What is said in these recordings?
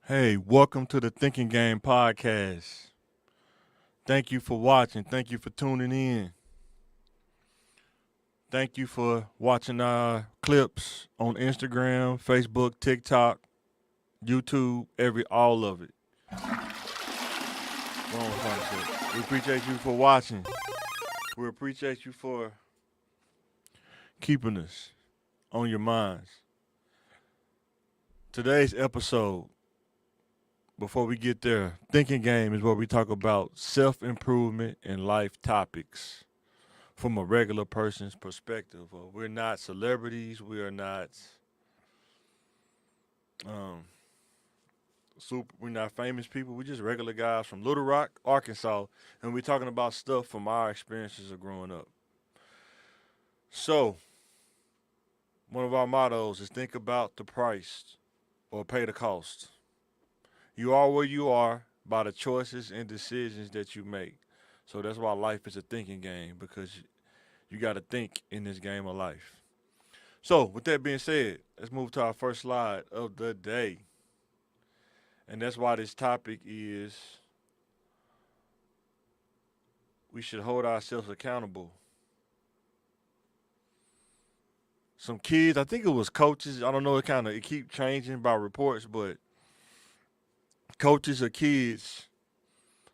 Hey, welcome to the Thinking Game Podcast. Thank you for watching. Thank you for tuning in. Thank you for watching our clips on Instagram, Facebook, TikTok, YouTube, all of it. We appreciate you for watching. We appreciate you for keeping us on your minds. Today's episode, before we get there, Thinking Game is where we talk about self improvement and life topics from a regular person's perspective. We're not celebrities. We are not um, we're not famous people. We're just regular guys from Little Rock, Arkansas, and we're talking about stuff from our experiences of growing up. So, one of our mottos is think about the price or pay the cost. You are where you are by the choices and decisions that you make. So that's why life is a thinking game because you got to think in this game of life. So, with that being said, let's move to our first slide of the day. And that's why this topic is we should hold ourselves accountable. Some kids, I think it was coaches, I don't know, it keep changing by reports, but coaches or kids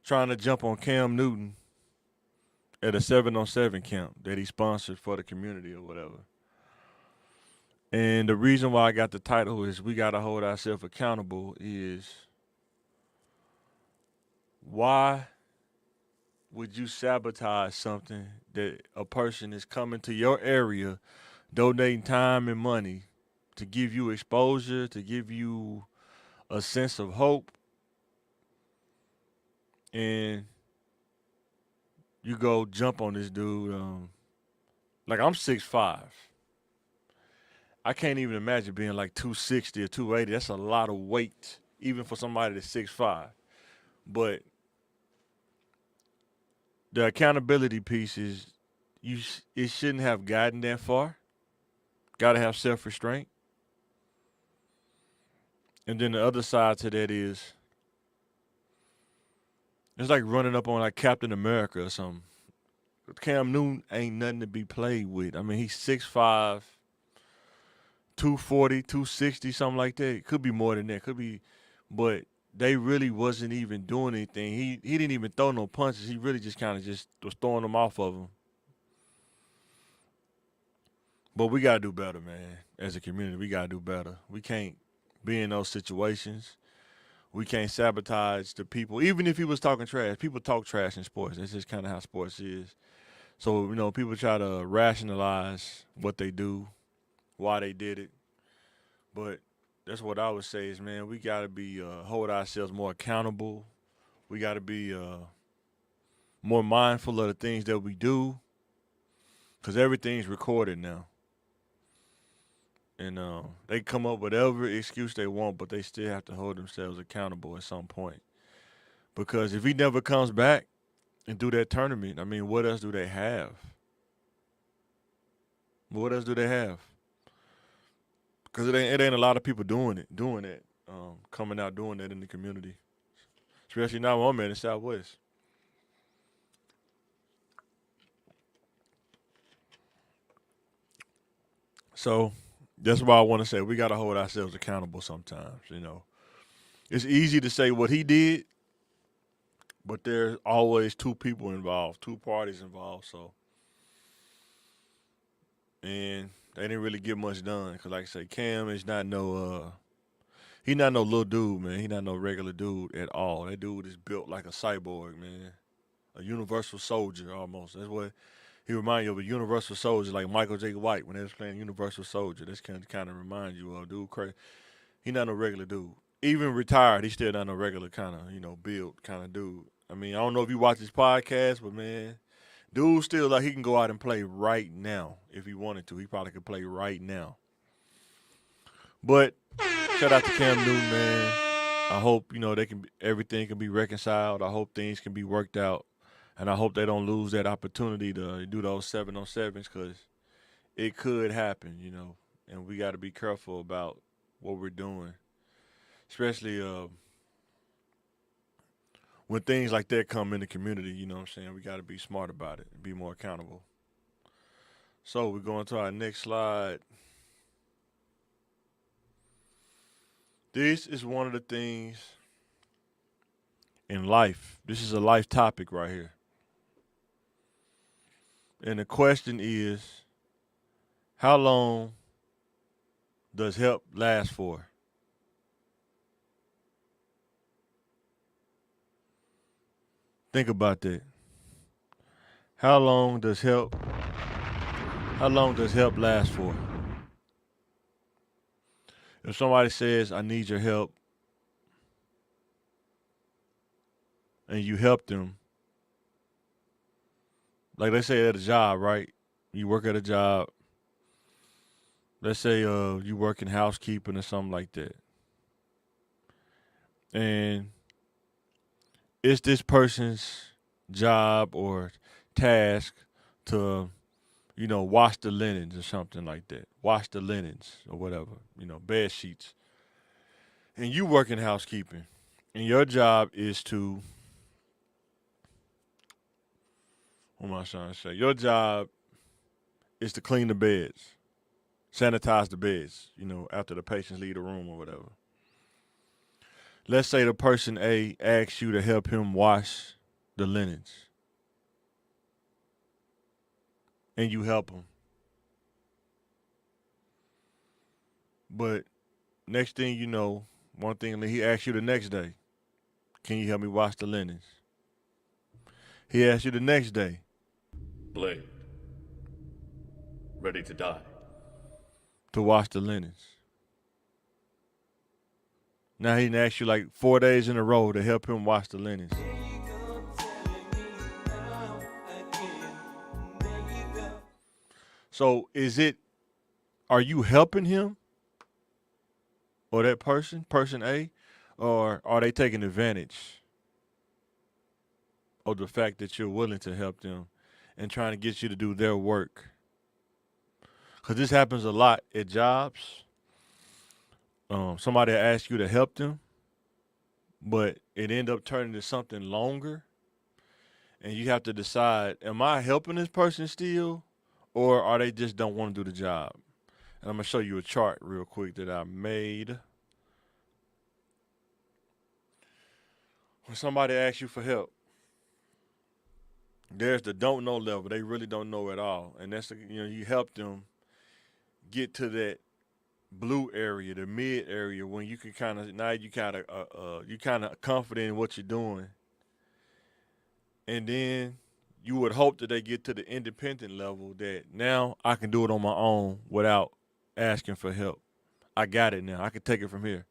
trying to jump on Cam Newton at a 7-on-7 camp that he sponsored for the community or whatever. And the reason why I got the title is we got to hold ourselves accountable is why would you sabotage something that a person is coming to your area, donating time and money to give you exposure, to give you a sense of hope, and you go jump on this dude? Like I'm 6'5". I can't even imagine being like 260 or 280. That's a lot of weight, even for somebody that's 6'5". But the accountability piece is it shouldn't have gotten that far. Got to have self restraint. And then the other side to that is it's like running up on like Captain America or something. Cam Newton ain't nothing to be played with. I mean, he's 6'5", 240, 260, something like that. Could be more than that. Could be, but they really wasn't even doing anything. He didn't even throw no punches. He really just kind of just was throwing them off of him. But we gotta do better, man. As a community, we gotta do better. We can't be in those situations. We can't sabotage the people. Even if he was talking trash, people talk trash in sports. That's just kind of how sports is. So people try to rationalize what they do, why they did it. But that's what I would say is, man, we gotta be hold ourselves more accountable. We gotta be more mindful of the things that we do, because everything's recorded now. And they come up with whatever excuse they want, but they still have to hold themselves accountable at some point. Because if he never comes back and do that tournament, I mean, what else do they have? What else do they have? Because it ain't a lot of people doing it, coming out doing that in the community, especially now I'm in the Southwest. So that's why I want to say we got to hold ourselves accountable sometimes. It's easy to say what he did, but there's always two people involved, two parties involved. So, and they didn't really get much done because, like I say, Cam is not he not no little dude, man. He not no regular dude at all. That dude is built like a cyborg, man, a universal soldier almost. That's what he remind you of, a universal soldier, like Michael J. White when they was playing Universal Soldier. That's kind of remind you of dude. Crazy. He not no regular dude. Even retired, he still not no regular kind of build kind of dude. I mean, I don't know if you watch his podcast, but man, dude still like he can go out and play right now if he wanted to. He probably could play right now. But shout out to Cam Newton, man. I hope everything can be reconciled. I hope things can be worked out, and I hope they don't lose that opportunity to do those 7-on-7s because it could happen, and we got to be careful about what we're doing. especially when things like that come in the community. You know what I'm saying? We got to be smart about it, and be more accountable. So we're going to our next slide. This is one of the things in life. This is a life topic right here. And the question is, how long does help last for? Think about that. How long does help how long does help last for? If somebody says, I need your help, and you help them, like they say at a job, right? You work at a job. Let's say you work in housekeeping or something like that. And it's this person's job or task to, wash the linens or something like that. Wash the linens or whatever, bed sheets. And you work in housekeeping. And your job is to, what am I trying to say? Your job is to clean the beds, sanitize the beds, after the patients leave the room or whatever. Let's say the person A asks you to help him wash the linens, and you help him. But next thing you know, one thing he asks you the next day, can you help me wash the linens? He asks you the next day, Blade. Ready to die. to wash the linens. Now he asks you like 4 days in a row to help him wash the linens. So are you helping him or that person A, or are they taking advantage of the fact that you're willing to help them and trying to get you to do their work? Because this happens a lot at jobs. Somebody asks you to help them, but it end up turning to something longer, and you have to decide: am I helping this person still, or are they just don't want to do the job? And I'm gonna show you a chart real quick that I made. When somebody asks you for help, there's the don't know level. They really don't know at all, and that's you help them get to that blue area, the mid area, when you can kind of you kind of confident in what you're doing, and then you would hope that they get to the independent level that now I can do it on my own without asking for help. I got it now. I can take it from here.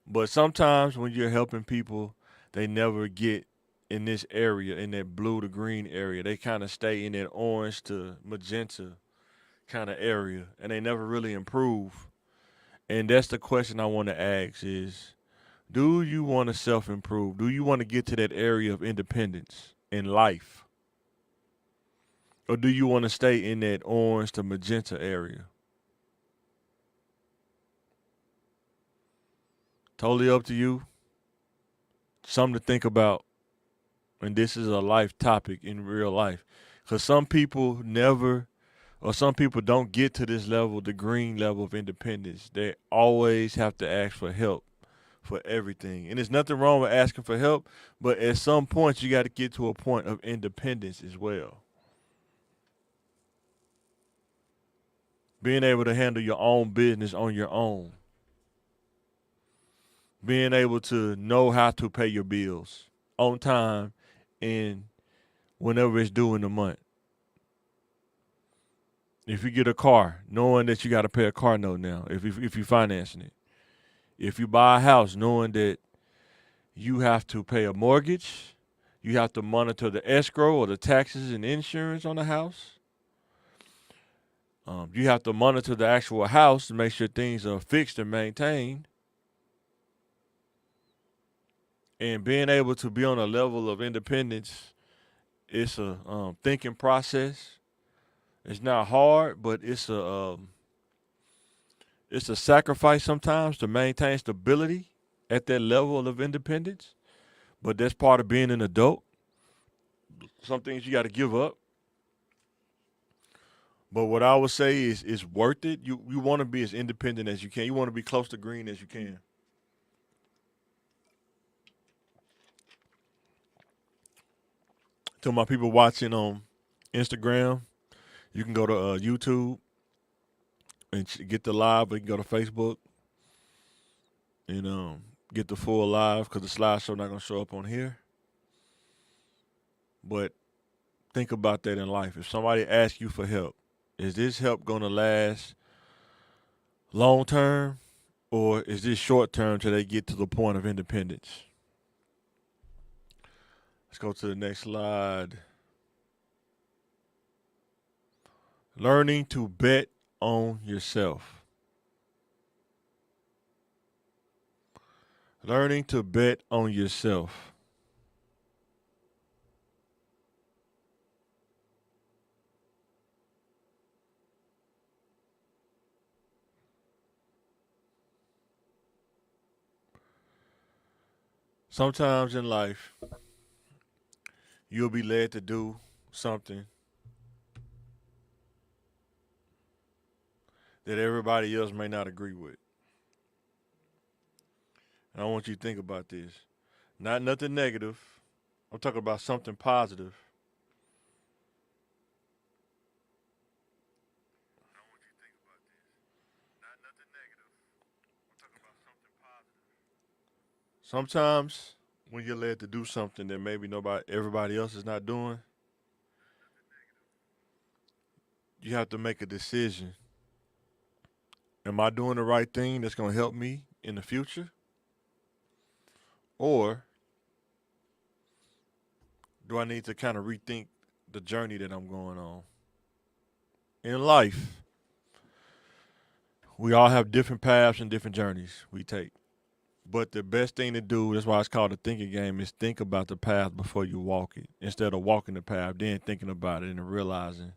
But sometimes when you're helping people, they never get in this area, in that blue to green area. They kind of stay in that orange to magenta kind of area, and they never really improve. And that's the question I want to ask is, do you want to self-improve? Do you want to get to that area of independence in life? Or do you want to stay in that orange to magenta area? Totally up to you. Something to think about. And this is a life topic in real life. Because some people never, or some people don't get to this level, the green level of independence. They always have to ask for help for everything. And there's nothing wrong with asking for help, but at some point you got to get to a point of independence as well. Being able to handle your own business on your own. Being able to know how to pay your bills on time and whenever it's due in the month. If you get a car, knowing that you got to pay a car note now, if you're financing it. If you buy a house, knowing that you have to pay a mortgage, you have to monitor the escrow or the taxes and insurance on the house. You have to monitor the actual house to make sure things are fixed and maintained. And being able to be on a level of independence, it's a thinking process. It's not hard, but it's a sacrifice sometimes to maintain stability. at that level of independence, but that's part of being an adult. Some things you got to give up. But what I would say is it's worth it. You want to be as independent as you can. You want to be close to green as you can. To my people watching on Instagram, you can go to YouTube and get the live, or you can go to Facebook and get the full live because the slideshow not gonna show up on here. But think about that in life. If somebody asks you for help, is this help gonna last long term, or is this short term till they get to the point of independence? Let's go to the next slide. Learning to bet on yourself. Learning to bet on yourself. Sometimes in life, you'll be led to do something that everybody else may not agree with. And I want you to think about this. Not nothing negative. I'm talking about something positive. Sometimes when you're led to do something that maybe everybody else is not doing, you have to make a decision. Am I doing the right thing that's going to help me in the future? Or do I need to kind of rethink the journey that I'm going on? In life, we all have different paths and different journeys we take. But the best thing to do, that's why it's called a thinking game, is think about the path before you walk it. Instead of walking the path, then thinking about it and realizing,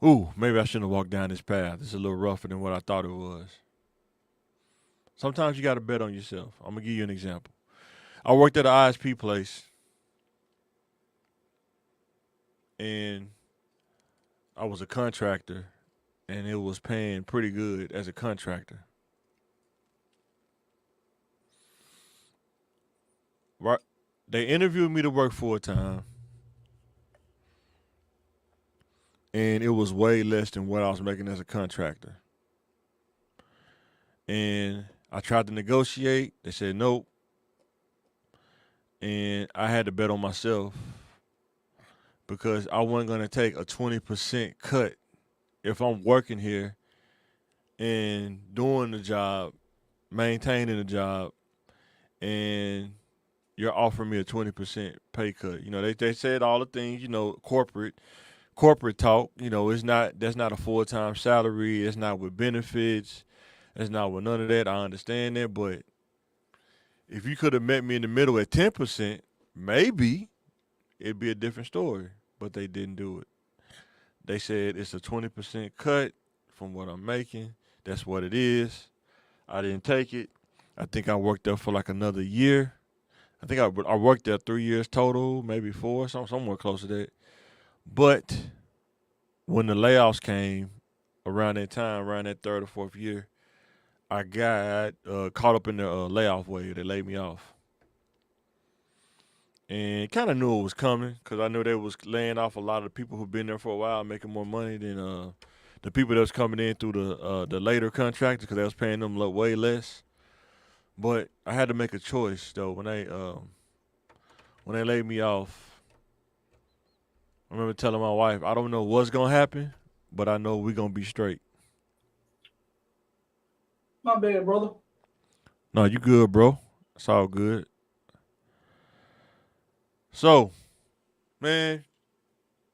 ooh, maybe I shouldn't have walked down this path. It's a little rougher than what I thought it was. Sometimes you got to bet on yourself. I'm going to give you an example. I worked at an ISP place, and I was a contractor, and it was paying pretty good as a contractor. Right? They interviewed me to work full time, and it was way less than what I was making as a contractor. And I tried to negotiate. They said nope. And I had to bet on myself because I wasn't going to take a 20% cut if I'm working here and doing the job, maintaining the job, and you're offering me a 20% pay cut. They said all the things, corporate talk, that's not a full-time salary, it's not with benefits, it's not with none of that. I understand that, but if you could have met me in the middle at 10%, maybe it'd be a different story, but they didn't do it. They said it's a 20% cut from what I'm making. That's what it is. I didn't take it. I think I worked there for like another year. I think I worked there 3 years total, maybe four, somewhere close to that. But when the layoffs came around that time, around that third or fourth year, I got caught up in the layoff wave. They laid me off. And kind of knew it was coming because I knew they was laying off a lot of the people who've been there for a while, making more money than the people that was coming in through the later contractors because they was paying them way less. But I had to make a choice though when they laid me off. I remember telling my wife, I don't know what's gonna happen, but I know we're gonna be straight. My bad, brother. No, you good, bro. It's all good. So, man,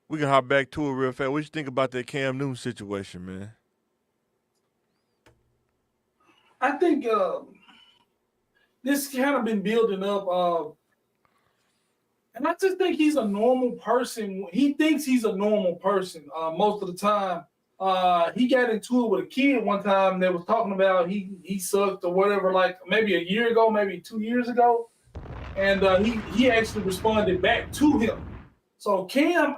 we can hop back to it real fast. What you think about that Cam Newton situation, man? I think this kind of been building up, and I just think he's a normal person. He thinks he's a normal person most of the time. He got into it with a kid one time that was talking about he sucked or whatever, like maybe a year ago, maybe 2 years ago, and he actually responded back to him. So Cam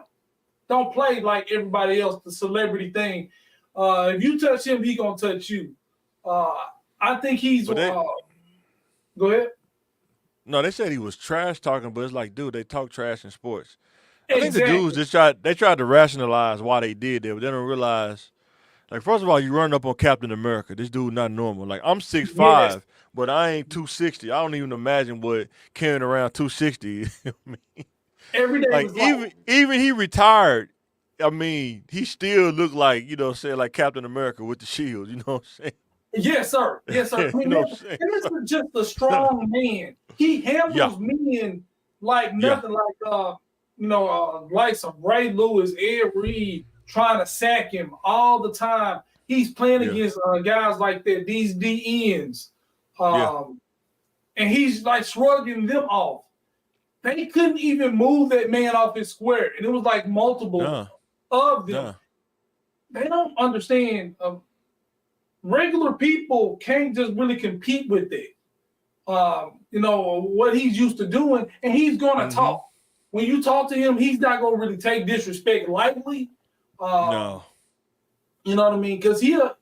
don't play like everybody else, the celebrity thing. If you touch him, he gonna touch you. Uh, I think he's. But they Go ahead. no, they said he was trash talking, but it's like, dude, they talk trash in sports. I think the dudes Exactly. just tried to rationalize why they did that, but they don't realize. Like, first of all, you run up on Captain America. This dude not normal. Like, I'm six Yes. five, but I ain't 260. I don't even imagine what carrying around 260. Every day Like, was like, even he retired. I mean, he still looked like, saying like Captain America with the shield. You know what I'm yes, sir. Yes, sir. saying? I you mean, know that, what I'm saying? and this So, is just a strong man. He yeah, handles men like yeah, nothing, like some Ray Lewis, Ed Reed trying to sack him all the time. He's playing yeah, against guys like that, these DNs, yeah. and he's like shrugging them off. They couldn't even move that man off his square, and it was like multiple Nah, of them. nah. They don't understand. Regular people can't just really compete with it. What he's used to doing, and he's gonna Mm-hmm. talk. When you talk to him, he's not gonna really take disrespect lightly. No. You know what I mean? Because he'll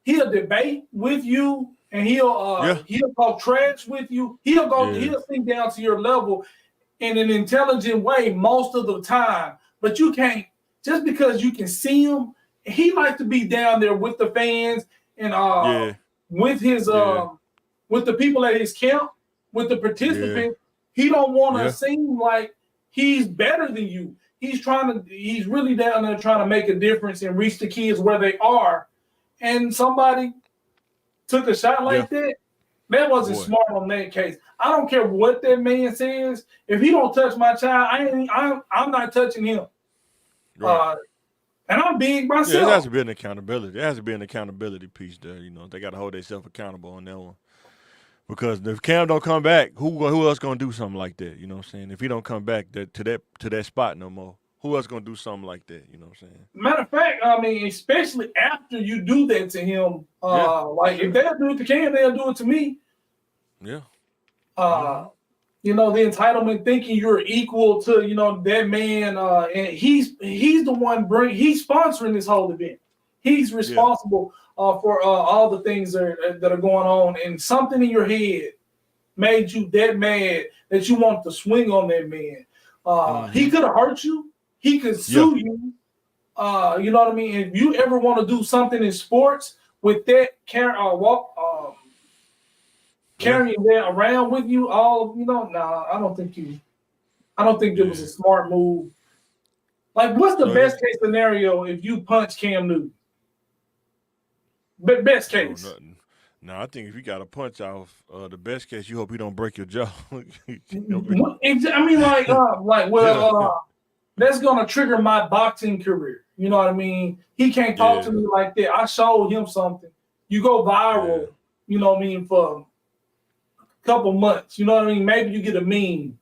debate with you, and Yeah, he'll talk trash with you. yeah, He'll sink down to your level in an intelligent way most of the time. But you can't, just because you can see him. He likes to be down there with the fans and yeah, with his yeah, with the people at his camp, with the yeah, participants. He don't want to yeah. seem like he's better than you. He's really down there trying to make a difference and reach the kids where they are. And somebody took a shot Yeah. like that. That wasn't Boy. smart on that case. I don't care what that man says. If he don't touch my child, I'm not touching him. Right. And I'm big Yeah, it has myself. to be an accountability. It has to be an accountability piece there. They got to hold themselves accountable on that one. Because if Cam don't come back, who else gonna do something like that? You know what I'm saying? If he don't come back to that spot no more, who else gonna do something like that? You know what I'm saying? Matter of fact, I mean, especially after you do that to him, Yeah. like if they'll do it to Cam, they'll do it to me. Yeah. Uh, Mm-hmm. the entitlement thinking you're equal to, that man, and he's the one he's sponsoring this whole event. He's Yeah. responsible for all the things that are going on, and something in your head made you that mad that you want to swing on that man. Mm-hmm. He could have hurt you. He could Yeah. sue you. You know what I mean? If you ever want to do something in sports with that Yeah. carrying that around with you, nah, I don't think it was Yeah. a smart move. Like, what's the So best case scenario if you punch Cam Newton? Best oh case. nothing. No, I think if you got a punch off, the best case you hope you don't break your jaw. I mean, Yeah. that's gonna trigger my boxing career. You know what I mean? He can't talk to Yeah. me like that. I showed him something. You go Yeah. viral. You know what I mean, for a couple months. You know what I mean? Maybe you get a meme.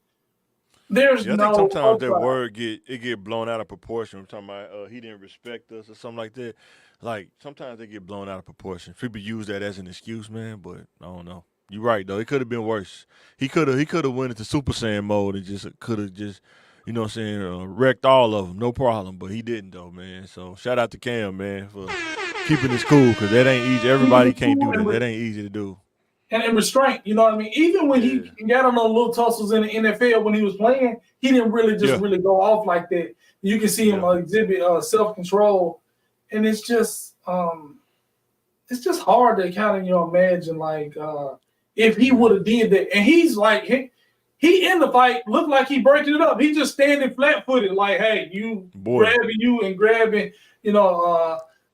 There's Yeah, I think no sometimes that upside. word get blown out of proportion. We're talking about he didn't respect us or something like that. Like sometimes they get blown out of proportion. People use that as an excuse, man. But I don't know. You're right though. It could have been worse. He could have went into Super Saiyan mode and just could have just what I'm saying, wrecked all of them, no problem. But he didn't though, man. So shout out to Cam, man, for keeping his cool because that ain't easy. Everybody can't do that. That ain't easy to do. And restraint. You know what I mean? Even when he Yeah. got on those little tussles in the NFL when he was playing, he didn't really just Yeah. really go off like that. You can see him Yeah. exhibit self control, and it's just hard to kind of imagine like if he Yeah. would have did that. And he's like he in the fight looked like he breaking it up. He just standing flat footed like, hey, you Boy. grabbing you and grabbing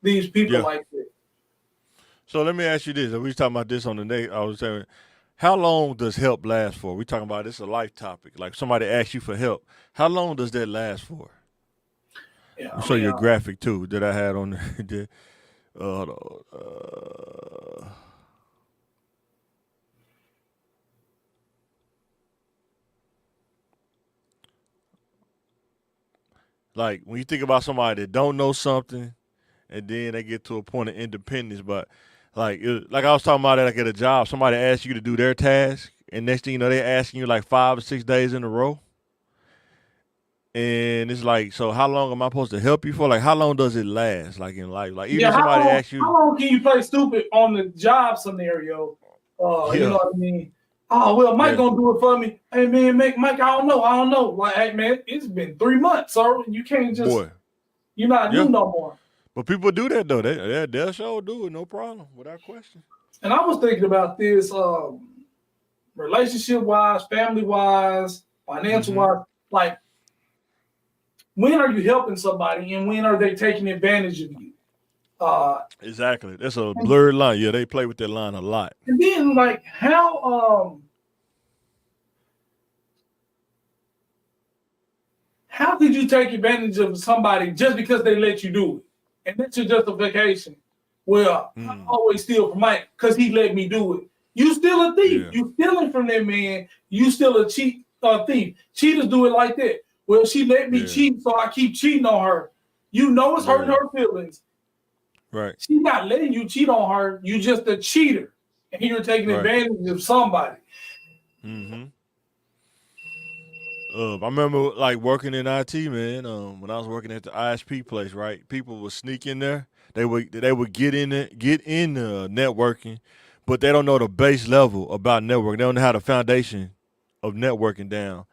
these people Yeah. like that. So let me ask you this. We was talking about this on the next. I was saying, how long does help last for? We talking about this a life topic. Like somebody asks you for help. How long does that last for? Yeah, I'll I show mean, you a graphic too that I had on the hold on, like when you think about somebody that don't know something and then they get to a point of independence. But like I was talking about, like at a job, somebody asks you to do their task, and next thing you know, they're asking you like 5 or 6 days in a row. And it's like, so how long am I supposed to help you for? Like, how long does it last? Like in life, like even Yeah, if somebody asks how you, long can you play stupid on the job scenario? You know yeah, what I mean? Oh well, Mike yeah, gonna do it for me. Hey man, Mike, I don't know. Like, hey man, it's been 3 months, so you can't just boy, you're not yeah. new no more. But people do that though. They'll sure do it, no problem, without question. And I was thinking about this relationship wise, family wise, financial Hmm. wise. Like, when are you helping somebody and when are they taking advantage of you? Uh, Exactly. That's a and, blurred line. Yeah, they play with that line a lot. and then like how could you take advantage of somebody just because they let you do it? And that's your justification. Well, I Mm, always steal from Mike because he let me do it. You still a thief. yeah, You stealing from that man. You still a thief. Cheaters do it like that. Well, she let me yeah, cheat, so I keep cheating on her. You know it's hurting yeah. her feelings. Right, She's not letting you cheat on her. You just a cheater, and you're taking right. advantage of somebody. Hmm. I remember like working in IT, man. When I was working at the ISP place, right? People would sneak in there. They would get in networking, but they don't know the base level about networking. They don't know how the foundation of networking down.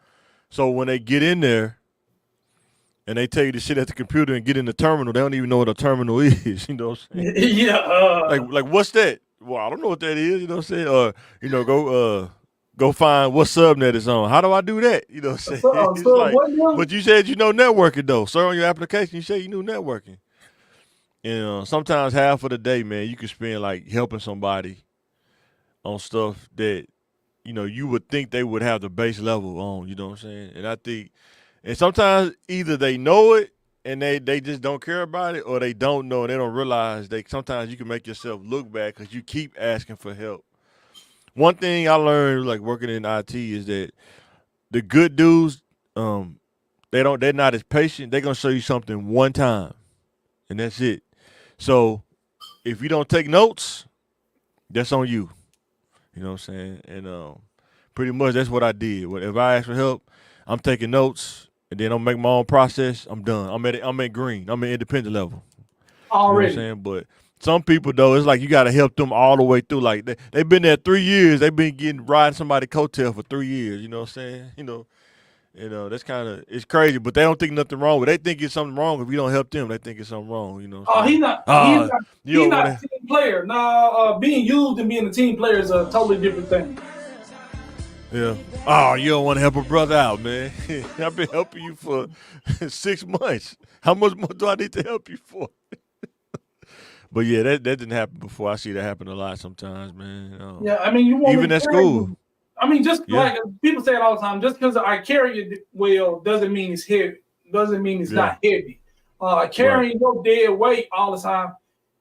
So when they get in there and they tell you to sit at the computer and get in the terminal, they don't even know what a terminal is. You know what I'm saying? Yeah. Like what's that? Well, I don't know what that is. You know what I'm saying? Or go find what subnet is on. How do I do that? You know what I'm saying? It's So like, what but them? you said you know networking though, sir. On your application, you say you knew networking. Sometimes half of the day, man, you can spend like helping somebody on stuff that you would think they would have the base level on. You know what I'm saying? And I think, and sometimes either they know it and they just don't care about it, or they don't know and they don't realize they. Sometimes you can make yourself look bad because you keep asking for help. One thing I learned, like working in IT, is that the good dudes, um, they're not as patient. They're gonna show you something one time, and that's it. So if you don't take notes, that's on you. You know what I'm saying? And pretty much that's what I did. If I ask for help, I'm taking notes, and then I'm make my own process. I'm done. I'm at green. I'm at independent level. You know what I'm Already. saying? But some people though, it's like you got to help them all the way through. Like they've been there 3 years. They've been getting riding somebody's coattail for 3 years. You know what I'm saying? That's kind of it's crazy. But they don't think nothing wrong. But they think it's something wrong if you don't help them. They think it's something wrong. You know what I'm Oh, saying? he's not. He's Ah, not. you He's don't want not a to. team player. No, being used and being a team player is a totally different thing. Yeah. Oh, you don't want to help a brother out, man. I've been helping you for 6 months. How much more do I need to help you for? But yeah, that didn't happen before. I see that happen a lot sometimes, man. Yeah, I mean, you want me Even to at carry school. you. I mean, just Yeah. like people say it all the time, just because I carry it well doesn't mean it's heavy. Doesn't mean it's Yeah. not heavy. Right. Carrying your dead weight all the time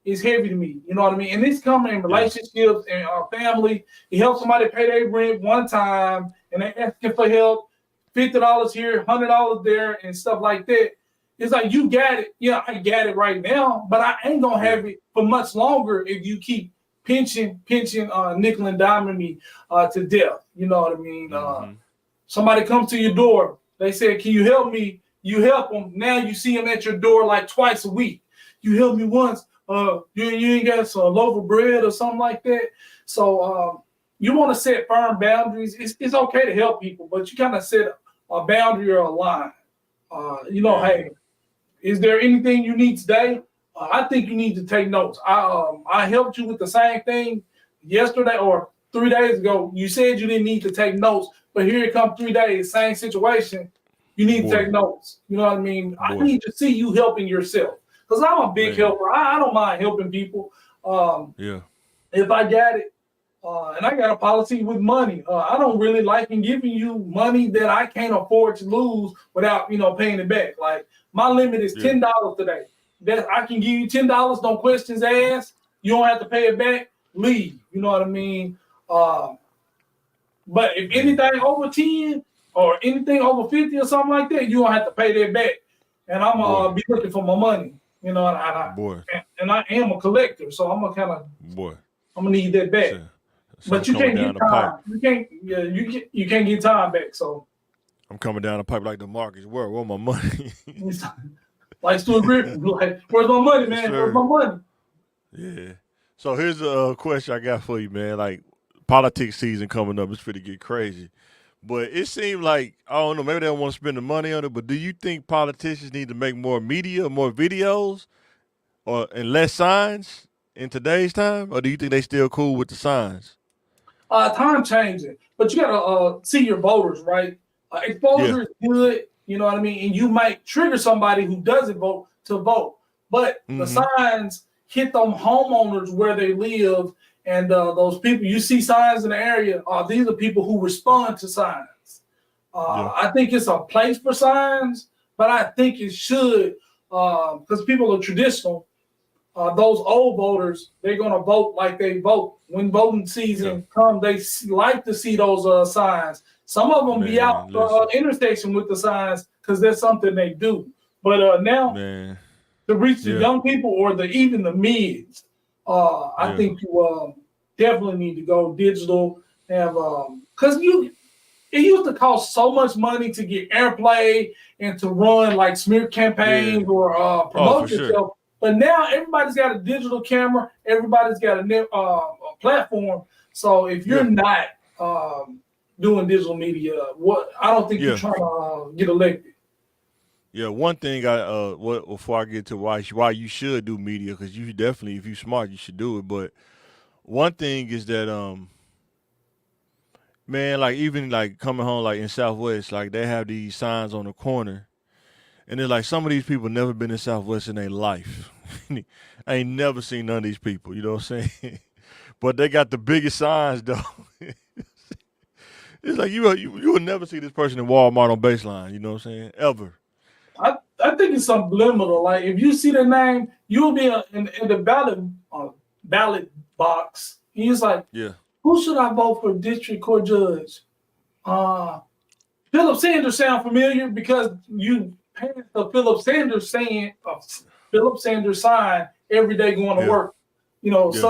is heavy to me. You know what I mean? And it's coming in Yeah. relationships and family. You help somebody pay their rent one time, and they asking for help, $50 here, $100 there, and stuff like that. It's like you got it. Yeah, I got it right now, but I ain't gonna Yeah. have it for much longer if you keep pinching, nickel and diming me to death. You know what I mean? Mm-hmm. Somebody comes to your door. They say, "Can you help me?" You help them. Now you see them at your door like twice a week. You help me once. You ain't got some loaf of bread or something like that. So you want to set firm boundaries. It's okay to help people, but you kind of set a boundary or a line. Yeah. Hey, is there anything you need today? I think you need to take notes. I helped you with the same thing yesterday or 3 days ago. You said you didn't need to take notes, but here it comes 3 days, same situation. You need to Boy. take notes. You know what I mean? I Boy. need to see you helping yourself because I'm a big Man. helper. I don't mind helping people. Yeah. If I got it, and I got a policy with money. I don't really like in giving you money that I can't afford to lose without paying it back. Like my limit is Yeah. $10 today. That I can give you $10, no questions asked. You don't have to pay it back. Leave. You know what I mean? Uh, but if Man. anything over 10 or anything over 50 or something like that, you don't have to pay that back. And I'm Boy. be looking for my money. You know, boy, and I am a collector, so boy. I'm gonna need that back. So, so I'm But you coming can't down get the pipe. time. You can't get time back. So I'm coming down the pipe like the Marcus. Where my money? it's like Stuart Griffin, like, where's my money, Yes, man? Where's sir. my money? Yeah. So here's a question I got for you, man. Like politics season coming up, it's finna get crazy. But it seemed like I don't know. Maybe they don't want to spend the money on it. But do you think politicians need to make more media, more videos, or and less signs in today's time, or do you think they still cool with the signs? Time changing, but you gotta see your voters, right? Yeah. Exposure is good, you know what I mean, and you might trigger somebody who doesn't vote to vote, but the Mm-hmm. signs hit them homeowners where they live, and those people you see signs in the area. These are people who respond to signs. Yeah. I think it's a place for signs, but I think it should because people are traditional. Those old voters, they're going to vote like they vote. When voting Yeah. season comes, they like to see those signs. Some of them be out Man, listen. intersection with the signs because that's something they do. But now Man. to reach the Yeah. young people or even the mids, I Yeah. think you definitely need to go digital. Have because it used to cost so much money to get airplay and to run like smear Yeah. campaigns or Oh, for promote sure. yourself. But now everybody's got a digital camera. Everybody's got a platform. So if you're Yeah. not doing digital media, I don't think you're Yeah. trying to get elected. Yeah, one thing what before I get to why you should do media, because you definitely, if you smart, you should do it. But one thing is that man, like even like coming home like in Southwest, like they have these signs on the corner, and it's like some of these people never been in Southwest in their life. I ain't never seen none of these people. You know what I'm saying? But they got the biggest signs though. It's like you would never see this person in Walmart on Baseline. You know what I'm saying? Ever. I think it's subliminal. Like if you see the name, you'll be in the ballot box. He's like, Yeah. who should I vote for district court judge? Uh, Philip Sanders sound familiar because you passed the Philip Sanders sign every day going to Yeah. work. You know, Yeah.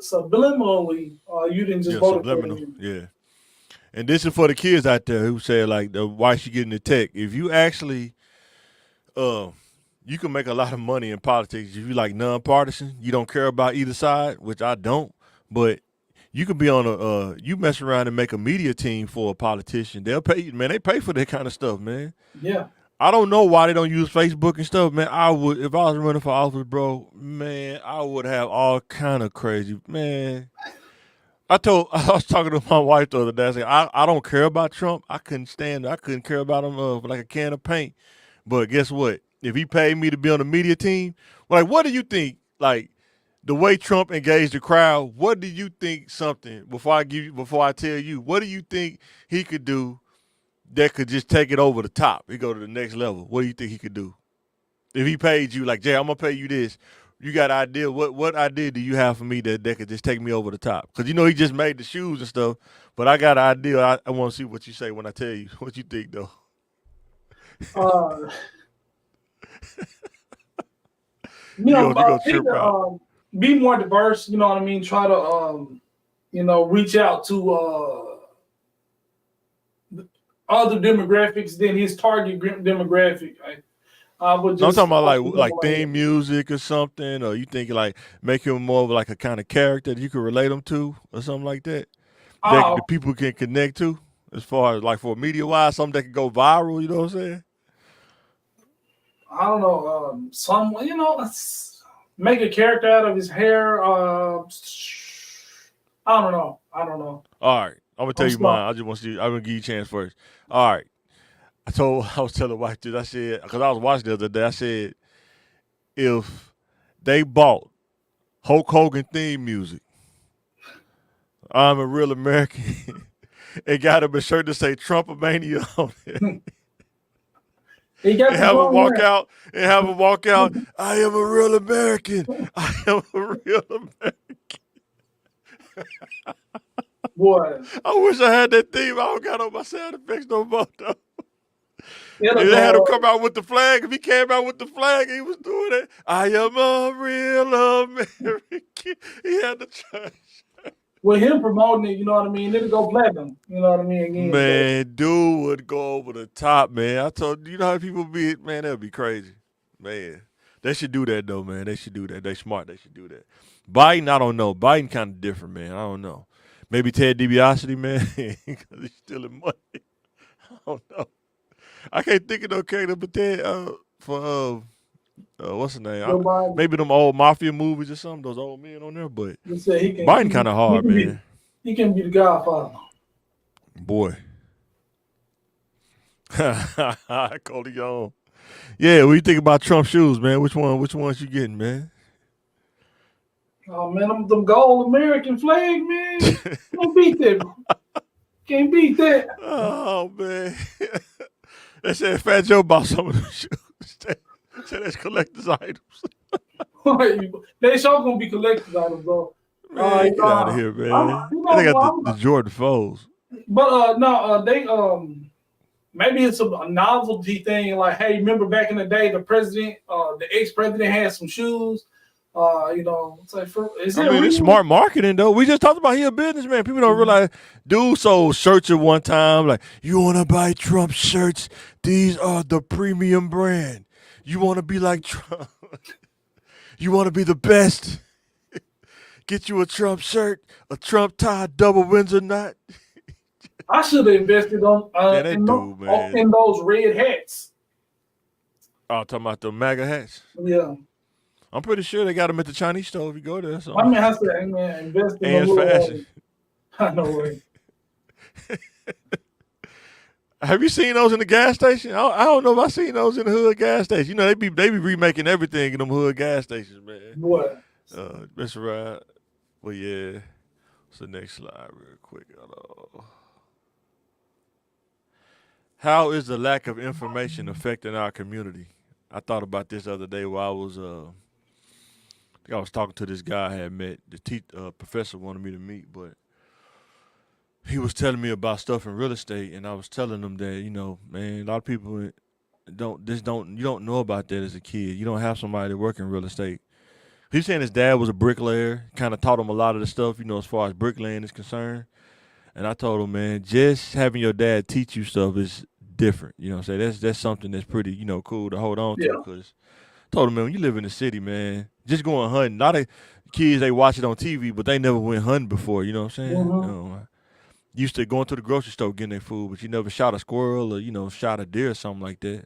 subliminally, you didn't just Yeah. vote for Subliminal. him. Yeah. And this is for the kids out there who say like, why she getting the tech? If you actually, you can make a lot of money in politics if you like nonpartisan. You don't care about either side, which I don't. But you could be on you mess around and make a media team for a politician. They'll pay you, man. They pay for that kind of stuff, man. Yeah. I don't know why they don't use Facebook and stuff, man. I would, if I was running for office, bro, man, I would have all kind of crazy, man. I was talking to my wife the other day. I said, I don't care about Trump. I couldn't care about him for like a can of paint. But guess what? If he paid me to be on the media team, like, what do you think? Like, the way Trump engaged the crowd, what do you think before I tell you, what do you think he could do that could just take it over the top? He go to the next level. What do you think he could do? If he paid you, like, Jay, I'm gonna pay you this. You got an idea? What idea do you have for me that could just take me over the top? Because you know he just made the shoes and stuff. But I got an idea. I want to see what you say when I tell you. What you think though? Uh, you You know, gonna trip out? be more diverse. You know what I mean. Try to reach out to other demographics than his target demographic. I would No, I'm just talking about like theme music or something, or you think like make him more of like a kind of character that you can relate him to, or something like that. That uh, the people can connect to, as far as like for media wise, something that can go viral. You know what I'm saying? I don't know, someone, make a character out of his hair. I don't know. All right, I'm gonna tell I'm you smart. mine. I just want you. I'm gonna give you a chance first. All right. I was telling wife this. I said, because I was watching the other day. I said, if they bought Hulk Hogan theme music, I'm a real American, and got him a shirt to say Trumpomania on it, He got and the have him wrong walk hair. out, I am a real American. I am a real American. Boy, I wish I had that theme. I don't got on my sound effects no more, though. it'll If they had him go. come out with the flag, if he came out with the flag, he was doing it. I am a real American. He had the church. With him promoting it, you know what I mean? It'll go platinum. You know what I mean? Again, Man, dude would go over the top, man. I told you know how people be, man, that'd be crazy. Man. They should do that though, man. They should do that. They smart. They should do that. Biden, I don't know. Biden kind of different, man. I don't know. Maybe Ted DiBiase, man, because he's stealing money. I don't know. I can't think of no character but Ted for what's the name? Joe Biden, Maybe them old mafia movies or something. Those old men on there, but he said he can. Biden kind of hard, man. He can be the Godfather. Boy. Cody Young. Yeah, what you think about Trump shoes, man? Which ones you getting, man? Oh man, them gold American flag, man. Can't beat that. Can't beat that. Oh man. They said Fat Joe bought some of them shoes. Said that's collector's items. They sure gonna be collector's items, though. Man, get out of here, man. They got the Jordan 4s. But they maybe it's a novelty thing. Like, hey, remember back in the day, the president, the ex-president had some shoes. You know, it's like it's smart marketing though. We just talked about he a businessman. People don't realize dude sold shirts at one time. Like, you want to buy Trump shirts? These are the premium brand. You want to be like Trump? You want to be the best? Get you a Trump shirt, a Trump tie, double Windsor knot. I should have invested in those red hats. Oh, talking about the MAGA hats? Yeah. I'm pretty sure they got them at the Chinese store if you go there. So. I mean, I said, man, invest in and fashion. I know, right? Have you seen those in the gas station? I don't know if I've seen those in the hood gas station. You know, they be remaking everything in them hood gas stations, man. What? That's right. Well, yeah. What's the next slide real quick? How is the lack of information affecting our community? I thought about this the other day while I was I think I was talking to this guy I had met. The professor wanted me to meet, but he was telling me about stuff in real estate, and I was telling him that, you know, man, a lot of people you don't know about that as a kid. You don't have somebody that work in real estate. He's saying his dad was a bricklayer, kind of taught him a lot of the stuff, you know, as far as bricklaying is concerned. And I told him, man, just having your dad teach you stuff is different. You know what I'm saying? That's something that's pretty, you know, cool to hold on to. Because I told him, man, when you live in the city, man, just going hunting. A lot of kids, they watch it on TV, but they never went hunting before. You know what I'm saying? Mm-hmm. You know, used to going to the grocery store getting their food, but you never shot a squirrel or, you know, shot a deer or something like that.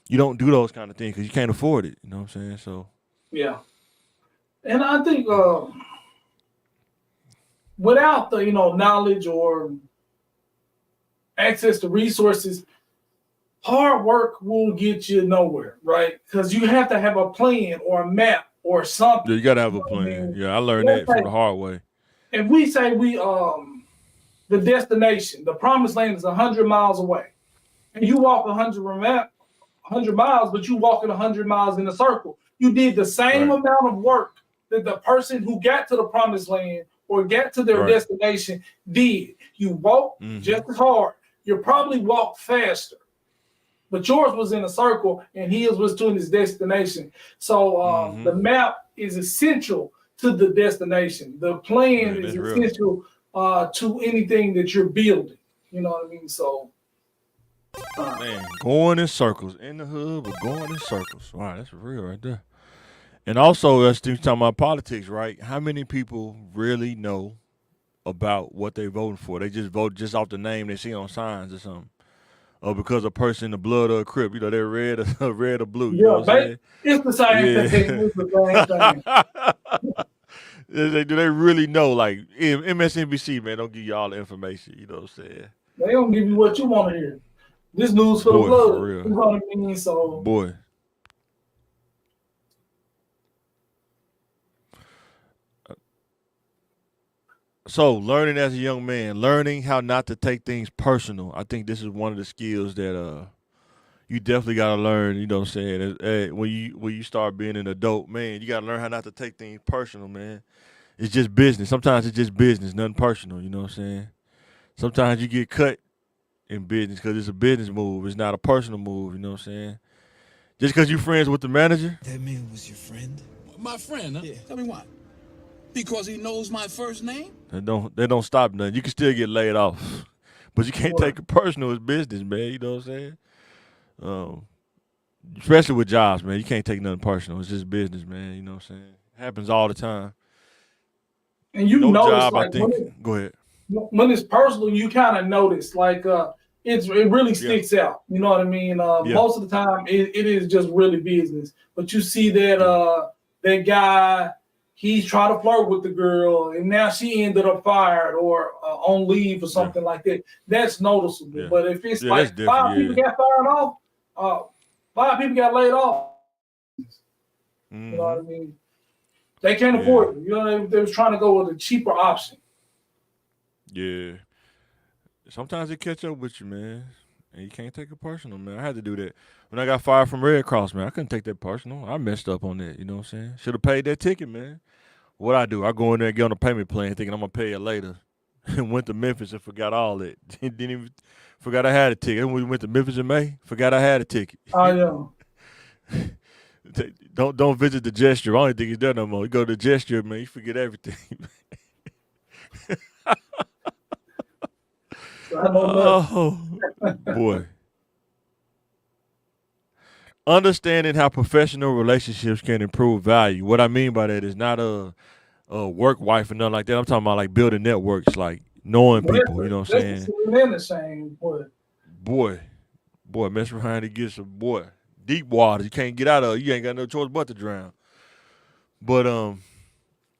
You don't do those kind of things because you can't afford it. You know what I'm saying? So yeah. And I think without the, you know, knowledge or access to resources, hard work will get you nowhere, right? Because you have to have a plan or a map or something. Yeah, you got to have a plan. Yeah, I learned that from the hard way. If we say the destination, the promised land is 100 miles away, and you walk 100 miles, but you walking 100 miles in a circle, you did the same amount of work that the person who got to the promised land or got to their destination did. You walked just as hard. You probably walked faster, but yours was in a circle and his was to his destination. So the map is essential to the destination. The plan is essential to anything that you're building. You know what I mean? So, man, going in circles in the hood, but going in circles. Wow, that's real right there. And also, us talking about politics, right? How many people really know about what they're voting for? They just vote just off the name they see on signs or something. Or because a person in the blood of a Crip, you know, they're red or blue. You know what I'm saying? It's the same thing. It's the same thing. Do they really know? Like, MSNBC, man, don't give you all the information. You know what I'm saying? They don't give you what you want to hear. This news for the blood. For real. You know what I mean? So, boy. So, learning as a young man, learning how not to take things personal. I think this is one of the skills that you definitely got to learn. You know what I'm saying? When you start being an adult, man, you got to learn how not to take things personal, man. It's just business. Sometimes it's just business, nothing personal. You know what I'm saying? Sometimes you get cut in business because it's a business move. It's not a personal move. You know what I'm saying? Just because you friends with the manager, That man was your friend? My friend, huh? Yeah. Tell me why. Because he knows my first name? they don't stop nothing. You can still get laid off, but you can't take it personal. It's business, man. You know what I'm saying? Especially with jobs, man. You can't take nothing personal. It's just business, man. You know what I'm saying? It happens all the time. And you No notice, job, I like, think. Go ahead. when it's personal, you kind of notice, like, it really sticks out. You know what I mean? Most of the time, it is just really business. But you see that that guy, he's trying to flirt with the girl, and now she ended up fired or on leave or something like that. That's noticeable. Yeah. But if it's Yeah, like that's five different, people got fired off, 5 people got laid off. Mhm. You know what I mean? They can't afford it. You know, they was trying to go with a cheaper option. Yeah. Sometimes they catch up with you, man. And you can't take it personal, man. I had to do that. When I got fired from Red Cross, man, I couldn't take that personal. I messed up on that, you know what I'm saying? Should have paid that ticket, man. What I do, I go in there and get on a payment plan thinking I'm going to pay it later. And went to Memphis and forgot all that. Didn't even, forgot I had a ticket. And we went to Memphis in May, forgot I had a ticket. Oh, yeah. Don't visit the gesture. I don't think he's there no more. You go to the gesture, man, you forget everything. I don't know. Oh, boy. Understanding how professional relationships can improve value. What I mean by that is not a work wife or nothing like that. I'm talking about like building networks, like knowing people. You know what I'm saying? They're the same, Boy, mess around and get some deep water. You can't get out of. You ain't got no choice but to drown. But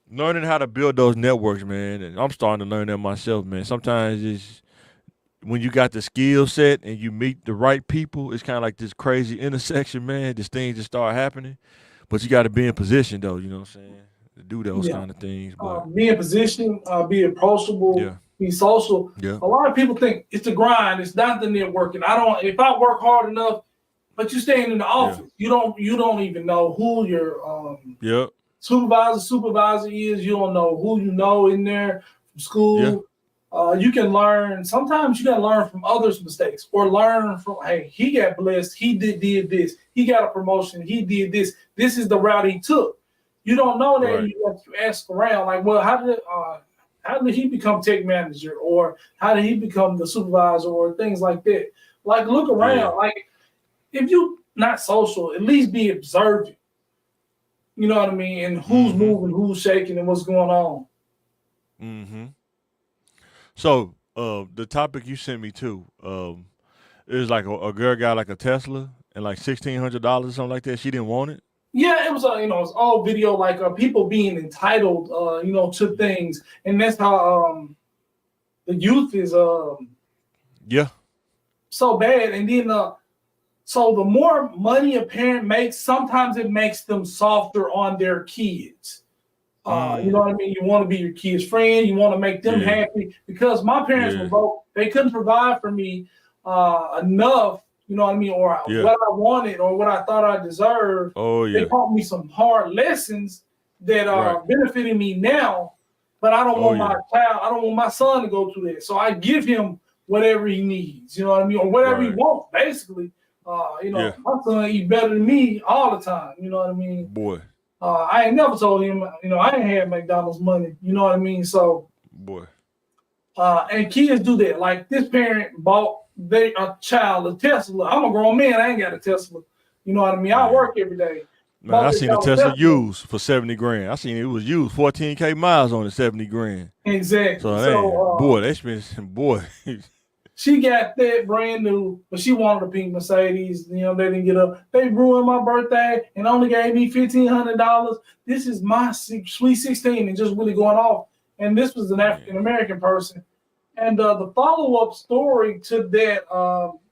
learning how to build those networks, man, and I'm starting to learn that myself, man. Sometimes it's when you got the skill set and you meet the right people, it's kind of like this crazy intersection, man. These things just start happening, but you got to be in position, though. You know what I'm saying? To do those kind of things. But be in position, be approachable, be social. Yeah. A lot of people think it's the grind. It's not the networking. If I work hard enough, but you're staying in the office, you don't even know who your supervisor is. You don't know who you know in there from school. You can learn. Sometimes you got to learn from others' mistakes, or learn from, hey, he got blessed. He did this. He got a promotion. He did this. This is the route he took. You don't know that. Right. You have to ask around, like, well, how did he become tech manager, or how did he become the supervisor, or things like that. Like, look around. Yeah. Like, if you not social, at least be observant. You know what I mean? And who's moving, who's shaking, and what's going on. Mm-hmm. So the topic you sent me to, it was like a girl got like a Tesla and like $1,600 or something like that. She didn't want it. Yeah, it was it's all video, like people being entitled, to things, and that's how the youth is so bad. And then so the more money a parent makes, sometimes it makes them softer on their kids. You know what I mean? You want to be your kid's friend. You want to make them happy. Because my parents were broke. They couldn't provide for me enough, you know what I mean? Or what I wanted or what I thought I deserved. Oh, yeah. They taught me some hard lessons that are benefiting me now. But I don't want my child, I don't want my son to go through that. So I give him whatever he needs, you know what I mean? Or whatever he wants, basically. My son eat better than me all the time, you know what I mean? Boy. I ain't never told him, I ain't had McDonald's money, you know what I mean? So, and kids do that. Like, this parent bought a child a Tesla. I'm a grown man, I ain't got a Tesla. You know what I mean? I work every day. Man, I seen a Tesla used for $70,000. I seen it was used 14K miles on it, $70,000. Exactly. So, they spent She got that brand new, but she wanted a pink Mercedes. They didn't get up. They ruined my birthday and only gave me $1,500. This is my sweet 16 and just really going off. And this was an African American person. And the follow-up story to that,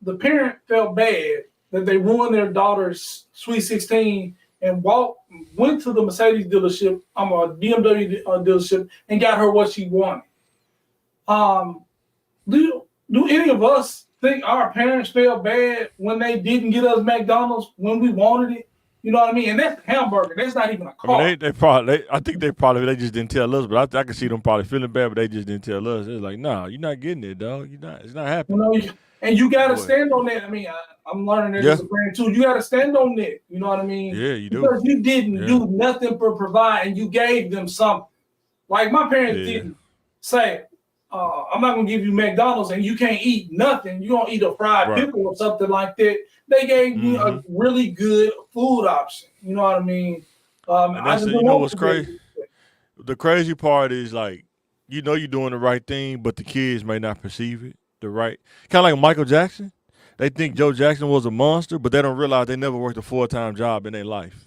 the parent felt bad that they ruined their daughter's sweet 16 and went to the Mercedes dealership, a BMW dealership, and got her what she wanted. Do any of us think our parents felt bad when they didn't get us McDonald's when we wanted it? You know what I mean? And that's a hamburger. That's not even a car. I think they just didn't tell us, but I can see them probably feeling bad, but they just didn't tell us. It's like, nah, you're not getting it, dog. You're not. It's not happening. And you got to Boy. stand on that. I mean, I'm learning that Yeah. as a parent too. You got to stand on that. You know what I mean? Yeah, you do. Because you didn't Yeah. do nothing but provide, and you gave them something. Like my parents Yeah. didn't say, I'm not going to give you McDonald's and you can't eat nothing. You're going to eat a fried Right. pickle or something like that. They gave me a really good food option. You know what I mean? And I that's just it. don't You know want what's to crazy? The crazy part is like, you know, you're doing the right thing, but the kids may not perceive it the right. Kind of like Michael Jackson. They think Joe Jackson was a monster, but they don't realize they never worked a full-time job in their life.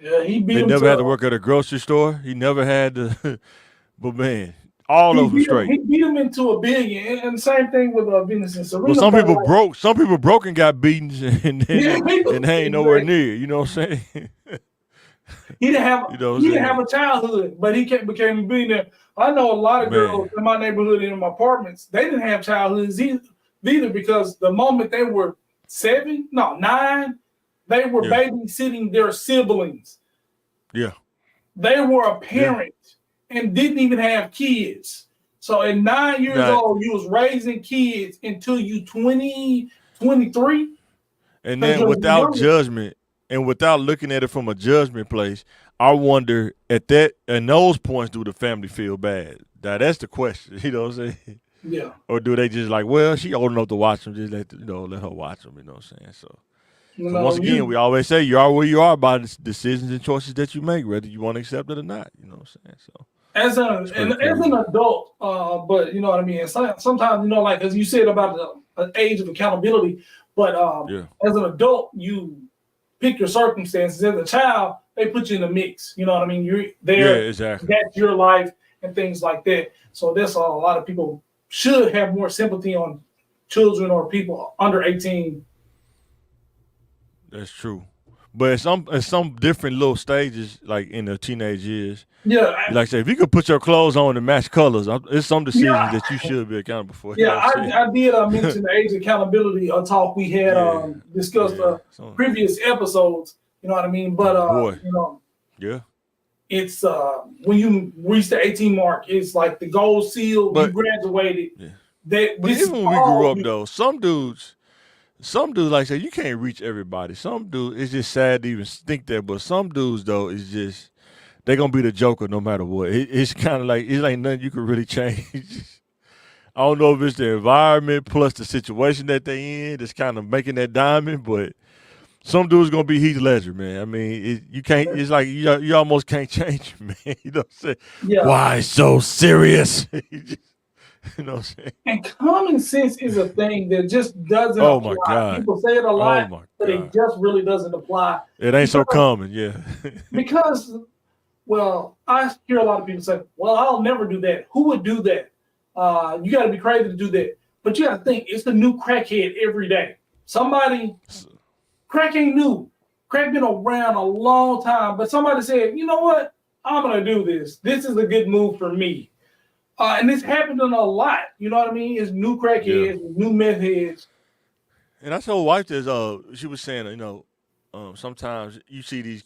Yeah, he beat They him never had to work at a grocery store. He never had to. But man, all of them straight. He beat him into a billion. And same thing with Venus and Serena. Well, some people like, broke. Some people broke and got beaten, and Yeah, they ain't nowhere near. You know what I'm saying? He didn't have You know what I'm he didn't saying? have a childhood, but he became a billionaire. I know a lot of Man. girls in my neighborhood in my apartments. They didn't have childhoods either because the moment they were 9, they were Yeah. babysitting their siblings. Yeah. They were a parent and didn't even have kids. So at 9 years Right. old, you was raising kids until you 20, 23. And Because then you're without young. judgment and without looking at it from a judgment place, I wonder at those points, do the family feel bad? That's the question. You know what I'm saying? Yeah. Or do they just like, well, she old enough to watch them, just let her watch them. You know what I'm saying? So You 'cause know, once again, we always say you are where you are by the decisions and choices that you make, whether you want to accept it or not. You know what I'm saying? So as an adult, but you know what I mean. Sometimes, you know, like as you said about the age of accountability, but as an adult, you pick your circumstances. As a child, they put you in the mix. You know what I mean. You're there. yeah, exactly. That's your life and things like that. So that's a lot of people should have more sympathy on children or people under 18. That's true. But at some different little stages, like in the teenage years, Yeah, like I say, if you could put your clothes on and match colors, it's some decisions that you should be accountable for. You know what I'm saying? I did mention the age accountability talk we had discussed previous episodes. You know what I mean? But you know, yeah, it's when you reach the 18 mark, it's like the gold seal. You graduated. Yeah. But even when we grew up, though, some dudes, like I say, you can't reach everybody. Some dudes, it's just sad to even think that. But some dudes, though, it's just they're gonna be the joker no matter what. It's kind of like it ain't nothing you can really change. I don't know if it's the environment plus the situation that they in that's kind of making that diamond, but some dude's gonna be Heath Ledger, man. I mean, you can't. It's like you almost can't change him, man. You know what I'm saying? Yeah. Why so serious? You know what I'm saying? And common sense is a thing that just doesn't Oh, apply. my God. People say it a lot, Oh, my but it God. just really doesn't apply. It ain't so common, yeah. Because, well, I hear a lot of people say, well, I'll never do that. Who would do that? You got to be crazy to do that. But you got to think, it's the new crackhead every day. Crack ain't new. Crack been around a long time, but somebody said, you know what? I'm going to do this. This is a good move for me. And it's happening a lot. You know what I mean? It's new crackheads, new meth heads. And I told wife this, she was saying, you know, sometimes you see these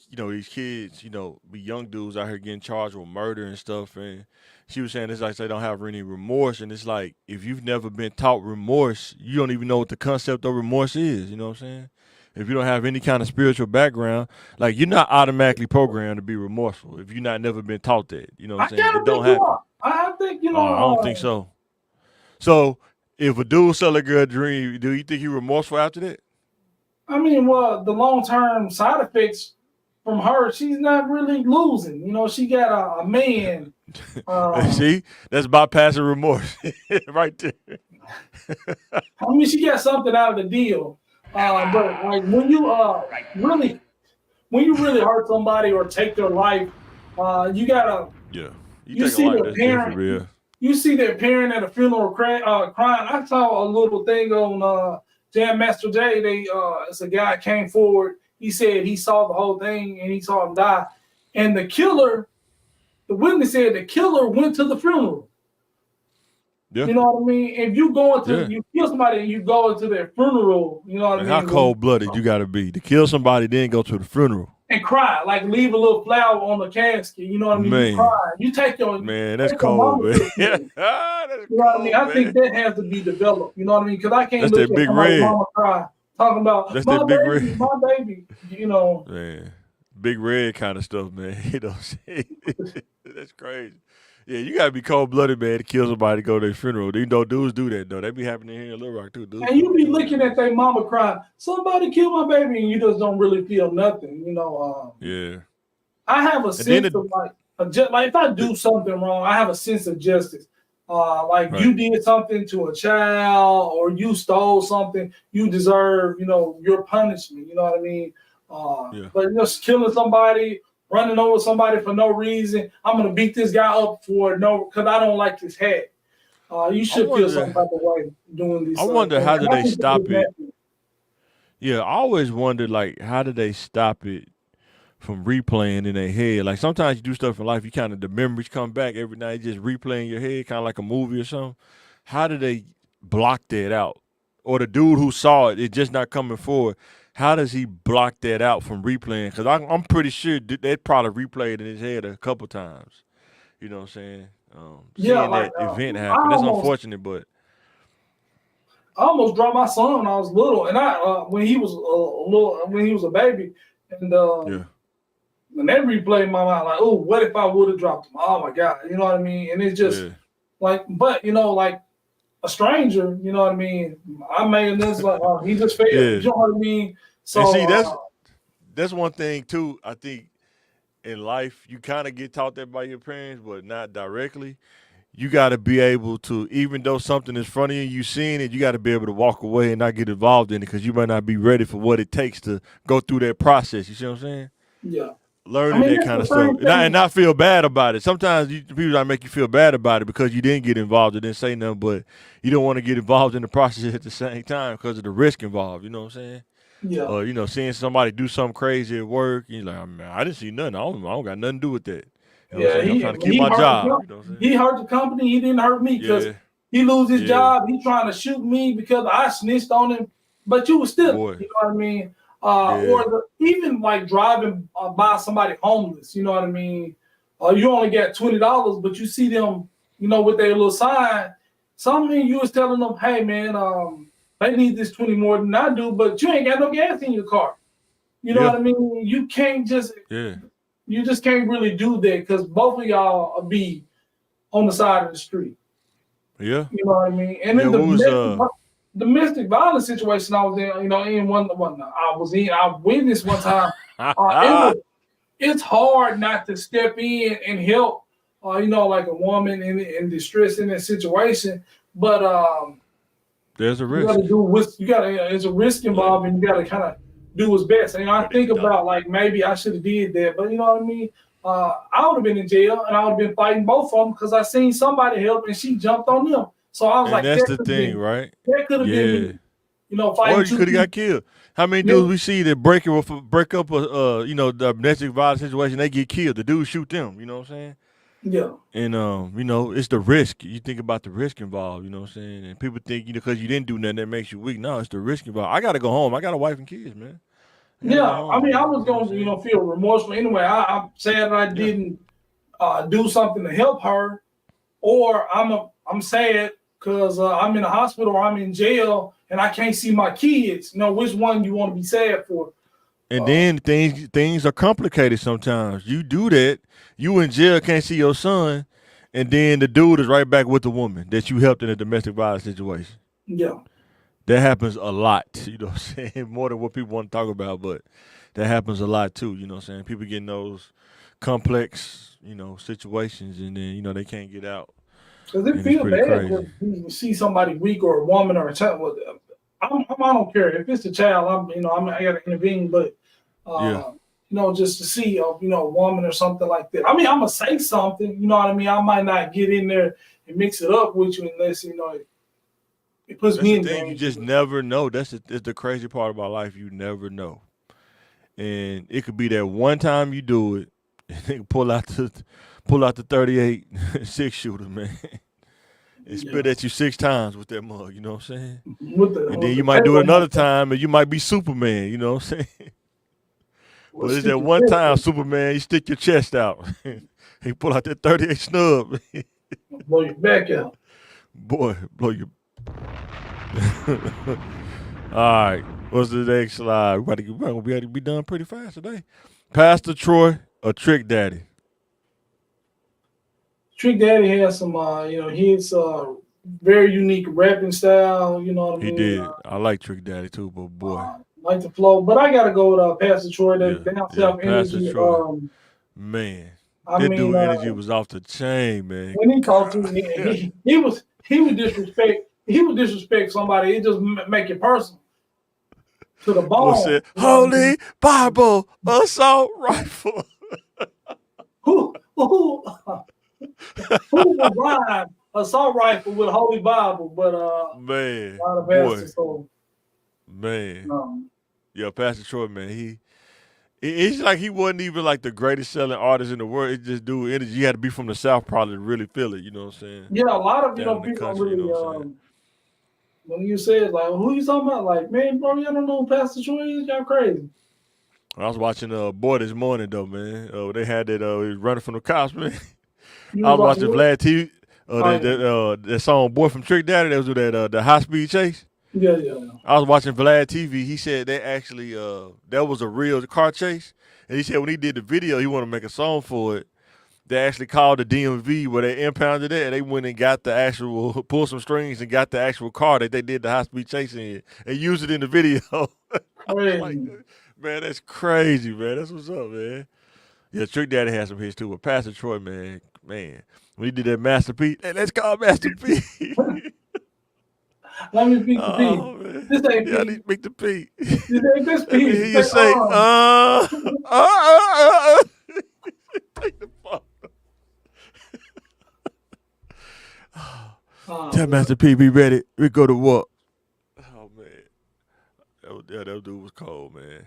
kids, be young dudes out here getting charged with murder and stuff. And she was saying it's like they don't have any remorse. And it's like, if you've never been taught remorse, you don't even know what the concept of remorse is. You know what I'm saying? If you don't have any kind of spiritual background, like you're not automatically programmed to be remorseful if you've never been taught that. You know what I'm saying? It don't happen. I think, I don't think so. So if a dude sell a girl a dream, do you think he remorseful after that? I mean, well, the long-term side effects from her, she's not really losing. You know, she got a man. See, that's bypassing remorse right there. I mean, she got something out of the deal. But like when you really hurt somebody or take their life, you gotta. Yeah. You see their parent. You see their parent at a funeral crying. I saw a little thing on Jam Master Jay. It's a guy came forward. He said he saw the whole thing and he saw him die. And the witness said the killer went to the funeral. Yeah. You know what I mean? If you you kill somebody and you go into their funeral, you know what I mean? How cold-blooded you got to be to kill somebody, then go to the funeral and cry, like leave a little flower on the casket. You know what I mean? Man. You cry. You take your man. That's cold, man. You know what I mean? cool, I think man. that has to be developed. You know what I mean? Because I can't That's look that at big somebody's red. mama cry talking about That's my that big baby, red. my baby. You know, Man, big red kind of stuff, man. You know what I'm saying? That's crazy. Yeah, you gotta be cold blooded, man, to kill somebody to go to their funeral. You know, dudes do that though. That be happening here in Little Rock too. Dudes and you be doing that, looking at man. their mama crying, somebody killed my baby, and you just don't really feel nothing. You know, Yeah. I have a And then sense of like if I do something wrong, I have a sense of justice. Like right. you did something to a child or you stole something, you deserve, you know, your punishment. You know what I mean? Yeah. But just killing somebody, running over somebody for no reason, I'm gonna beat this guy up for no because I don't like his hat. You I should feel some wonder type of way doing I these wonder things. how do And I they think that stop is it? natural. Yeah, I always wondered like how do they stop it from replaying in their head? Like sometimes you do stuff in life, you kind of the memories come back every night, just replaying your head, kind of like a movie or something. How do they block that out? Or the dude who saw it, it's just not coming forward. How does he block that out from replaying? Because I'm pretty sure they probably replayed in his head a couple times. You know what I'm saying? Yeah, Seeing like that event I happen. That's almost unfortunate, but I almost dropped my son when I was little, and I when he was when he was a baby, and yeah, when they replayed in my mind, like, oh, what if I would have dropped him? Oh my God, you know what I mean? And it's just yeah, like, but you know, like a stranger, you know what I mean? I made this like, he just failed, yeah. you know what I mean? And So see, that's one thing too. I think in life you kind of get taught that by your parents, but not directly. You got to be able to, even though something is funny and you seeing it, you got to be able to walk away and not get involved in it because you might not be ready for what it takes to go through that process. You see what I'm saying? yeah, I Learning mean that it's kind the of stuff same and thing. not feel bad about it. Sometimes people try to make you feel bad about it because you didn't get involved or didn't say nothing, but you don't want to get involved in the process at the same time because of the risk involved. You know what I'm saying? Yeah, Or seeing somebody do something crazy at work, you're like, man, I didn't see nothing. I don't got nothing to do with that. You know what I'm yeah, saying? I'm trying to keep my job. You know what I'm saying? he hurt the company. He didn't hurt me because Yeah, he lose his yeah, job. He trying to shoot me because I snitched on him. But you was still, boy, you know what I mean? yeah, Or even like driving by somebody homeless. You know what I mean? You only got $20, but you see them, you know, with their little sign. Something you was telling them, hey man, they need this 20 more than I do, but you ain't got no gas in your car. You know yeah, what I mean? yeah, You just can't really do that because both of y'all will be on the side of the street. yeah, You know what I mean? And yeah. then What was domestic violence situation I was in, you know, in one I witnessed one time. yeah, It's hard not to step in and help, you know, like a woman in distress in that situation. But there's a you got to risk. do what you got to. There's a risk Like involved, and you got to kind of do what's best. And I what they think done. about like maybe I should have did that, but you know what I mean. I would have been in jail, and I would have been fighting both of them because I seen somebody help, and she jumped on them. So I was And like, that's the thing, right? that could have been Yeah. me, you know, Or fighting you two could have people. got killed. How many Yeah, dudes we see that break up a the domestic violence situation, they get killed. The dudes shoot them. You know what I'm saying? yeah, And it's the risk. You think about the risk involved. You know what I'm saying? And people think because you didn't do nothing that makes you weak. No, it's the risk involved. I got to go home. I got a wife and kids, man. I got to go yeah. I home, mean, I man. was You know what I'm gonna, you saying? know, feel remorseful anyway. I'm sad that I Yeah. didn't do something to help her, or I'm sad because I'm in the hospital or I'm in jail and I can't see my kids. You know, which one you want to be sad for? And Uh, then things are complicated sometimes. You do that, you in jail can't see your son, and then the dude is right back with the woman that you helped in a domestic violence situation. yeah, That happens a lot, you know what I'm saying? More than what people want to talk about, but that happens a lot too, you know what I'm saying? People get in those complex, situations and then, they can't get out. because it And it's feels pretty bad crazy. when you see somebody weak or a woman or a child. Well, I don't care if it's a child. I got to intervene, but Yeah. just to see a woman or something like that. I mean, I'm gonna say something. You know what I mean? I might not get in there and mix it up with you unless it puts That's me the in thing, you danger. just never know. That's the crazy part about life, you never know. And it could be that one time you do it, and they can pull out the 38 six shooter, man, and Yeah, spit at you 6 times with that mug. You know what I'm saying? with the And then with you the might do it paper another money, time, and you might be Superman. You know what I'm saying? will But it's stick that your one chest time, out Superman, you stick your chest out, and pull out that 38 snub. and blow your back out. Boy, blow your. All right. What's the next slide? We about to be done pretty fast today. Pastor Troy or Trick Daddy? Trick Daddy has some, his very unique rapping style. You know what I He mean? did. I like Trick Daddy too, but boy, Like the flow, but I gotta go with Pastor Troy. That down south Pastor energy. Troy. Man, I that mean, dude energy was off the chain, man. when he talked to me, he would disrespect somebody. It just make it personal to the bone. Boy said, "Holy Bible assault rifle." Who would rhyme assault rifle with Holy Bible? But Man, a lot of boy, pastors, so, man. Yeah, Pastor Troy, man. It's like he wasn't even like the greatest selling artist in the world. It's just dude energy. You had to be from the South probably to really feel it. You know what I'm saying? yeah, a lot of Down in the people country, really. you know what I'm saying? When you say it, like, who you talking about? Like, man, bro, you don't know who Pastor Troy is? Y'all crazy. I was watching Boy this morning though, man. They had that he was running from the cops, man. You I was watching what? Vlad TV. That song "Boy from Trick Daddy" that was with that the high speed chase. Yeah. I was watching Vlad TV. He said they actually that was a real car chase, and he said when he did the video, he wanted to make a song for it. They actually called the DMV where they impounded it, and they went and got the actual pulled some strings and got the actual car that they did the high speed chase in, and used it in the video. Like, man, that's crazy, man. That's what's up, man. Yeah, Trick Daddy had some hits too, but Pastor Troy, man, when he did that Master P, hey, let's call Master P. Let me speak to P. Man. This ain't Yeah, I P. need to speak to P. This ain't this Let me P. hear you say, Take the phone. Tell Master P be ready. We go to work. Oh man, that dude was cold, man.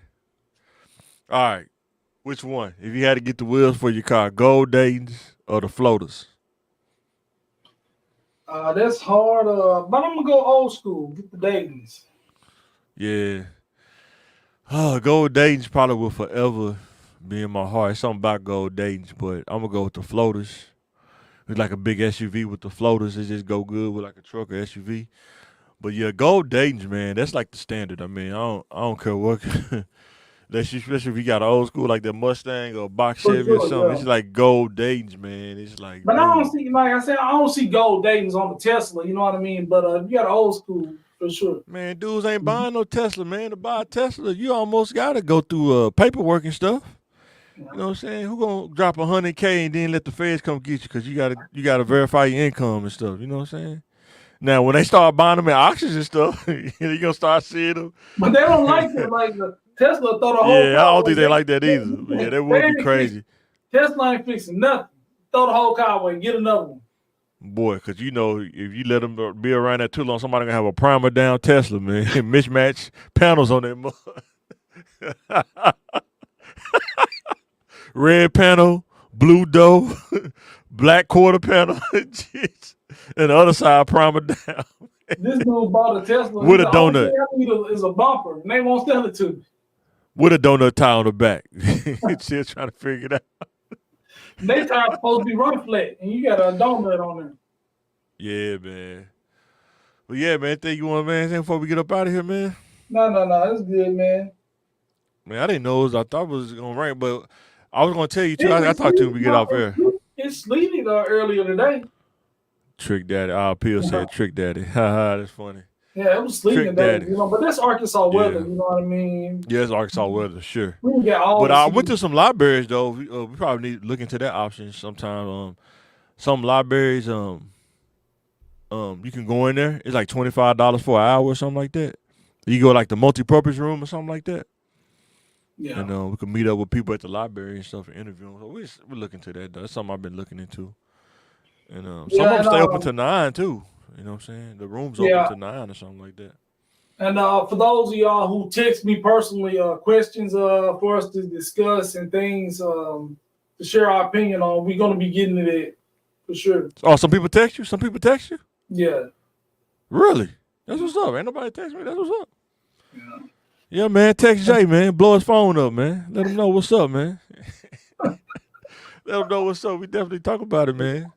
All right, which one? If you had to get the wheels for your car, Gold Dayton's or the floaters? That's hard, but I'm gonna go old school. Get the Daytons. Yeah. Gold Dayton's probably will forever be in my heart. It's something about Gold Dayton's, but I'm gonna go with the floaters. It's like a big SUV with the floaters. It just go good with like a truck or SUV. But yeah, Gold Dayton's, man, that's like the standard. I mean, I don't care what. Especially if you got an old school like that Mustang or box Chevy or something. Yeah. It's like Gold Dayton's, man. It's like. But I don't see, like I said, I don't see Gold Dayton's on the Tesla. You know what I mean? But you got an old school for sure. Man, dudes ain't buying no Tesla, man. To buy a Tesla, you almost got to go through paperwork and stuff. You know what I'm saying? Who gonna drop $100K and then let the feds come get you because you gotta verify your income and stuff. You know what I'm saying? Now when they start buying them at auctions and stuff, you gonna start seeing them. But they don't like it. Like the Tesla throw the whole. Yeah, I don't think they like that either. Yeah, that would be crazy. Tesla ain't fixing nothing. Throw the whole car away and get another one. Boy, because you know, if you let them be around that too long, somebody gonna have a primer down Tesla, man. Mismatch panels on that mud. Red panel, blue door, black quarter panel, and the other side primer down. This dude bought a Tesla with a donut. Is a bumper, and they won't sell it to me. With a donut tie on the back. Still trying to figure it out. They tire supposed to be run flat, and you got a donut on there. Yeah, man. But yeah, man, thank you, man. Before we get up out of here, man. No, it's good, man. Man, I didn't know I thought it was gonna rain, but I was gonna tell you too. I talked to him when we get off air. It's sleety earlier today. Trick Daddy. Peel said Trick Daddy. Haha, that's funny. Yeah, it was sleety today, you know, but that's Arkansas weather, you know what I mean? Yeah, it's Arkansas weather, sure. We got all but I went to some libraries though. We probably need to look into that option sometime. Some libraries, you can go in there. It's like $25 for an hour or something like that. You go like the multi-purpose room or something like that. Yeah. And we can meet up with people at the library and stuff and interview them. So we're looking to that though. That's something I've been looking into. And some of them stay open to 9 too. You know what I'm saying? The room's open to 9 or something like that. And for those of y'all who text me personally questions for us to discuss and things to share our opinion on, we're gonna be getting to that for sure. Oh, some people text you? Some people text you? Yeah. Really? That's what's up. Ain't nobody text me. That's what's up. Yeah, man. Text Jay, man. Blow his phone up, man. Let him know what's up, man. Let him know what's up. We definitely talk about it, man.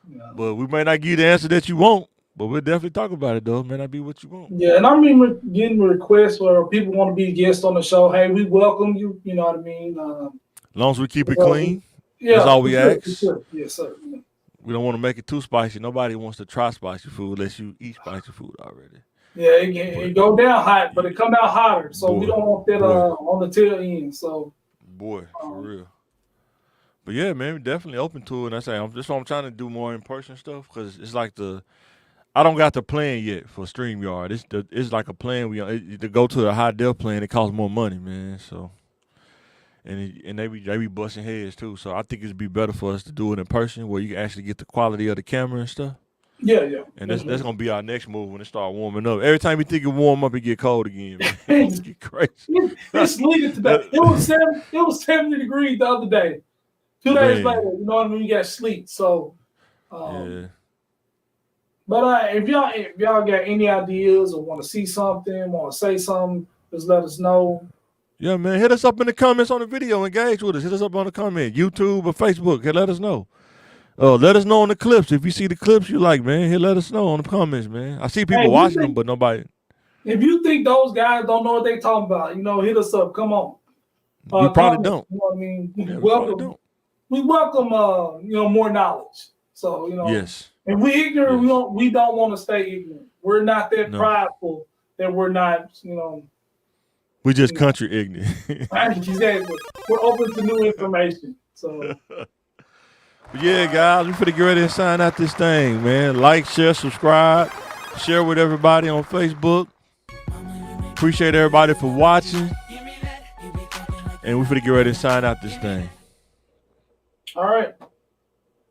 Yeah. But we may not give you the answer that you want, But we'll definitely talk about it though. May not be what you want. Yeah, and I remember getting requests where people want to be guests on the show. Hey, we welcome you. You know what I mean? As long as we keep it well, clean, Yeah, that's all we for sure, ask. for sure. Yes, sir. We don't want to make it too spicy. Nobody wants to try spicy food unless you eat spicy food already. Yeah, it go down hot, but it come out hotter. So we Boy, don't want that boy. on the tail end. So Boy, for real. But yeah, man, we're definitely open to it. And I say, that's why I'm trying to do more in person stuff because it's like I don't got the plan yet for StreamYard. It's like a plan. To go to the high def plan, it costs more money, man. So, and they be busting heads too. So I think it'd be better for us to do it in person where you can actually get the quality of the camera and stuff. yeah. And that's gonna be our next move when it start warming up. Every time you think it warm up, it get cold again. Man. It's get crazy. It's sleeted today. It was 70 degrees the other day. 2 days Man. later, you know what I mean? You got sleet. So, Yeah. but if y'all got any ideas or want to see something, want to say something, just let us know. Yeah, man. Hit us up in the comments on the video. Engage with us. Hit us up on the comment, YouTube or Facebook. Hey, let us know. Let us know on the clips. If you see the clips you like, man, let us know on the comments, man. I see people watching them, but nobody. If you think those guys don't know what they talking about, hit us up. Come on. We probably don't. You know what I mean? Yeah, we probably don't. We welcome more knowledge. So, Yes. if we ignorant, Yes. we don't want to stay ignorant. We're not that No. prideful that we're not, We just country ignorant. exactly. We're open to new information. So But yeah, guys, we finna get ready to sign out this thing, man. Like, share, subscribe, share with everybody on Facebook. Appreciate everybody for watching. And we finna get ready to sign out this thing. all right.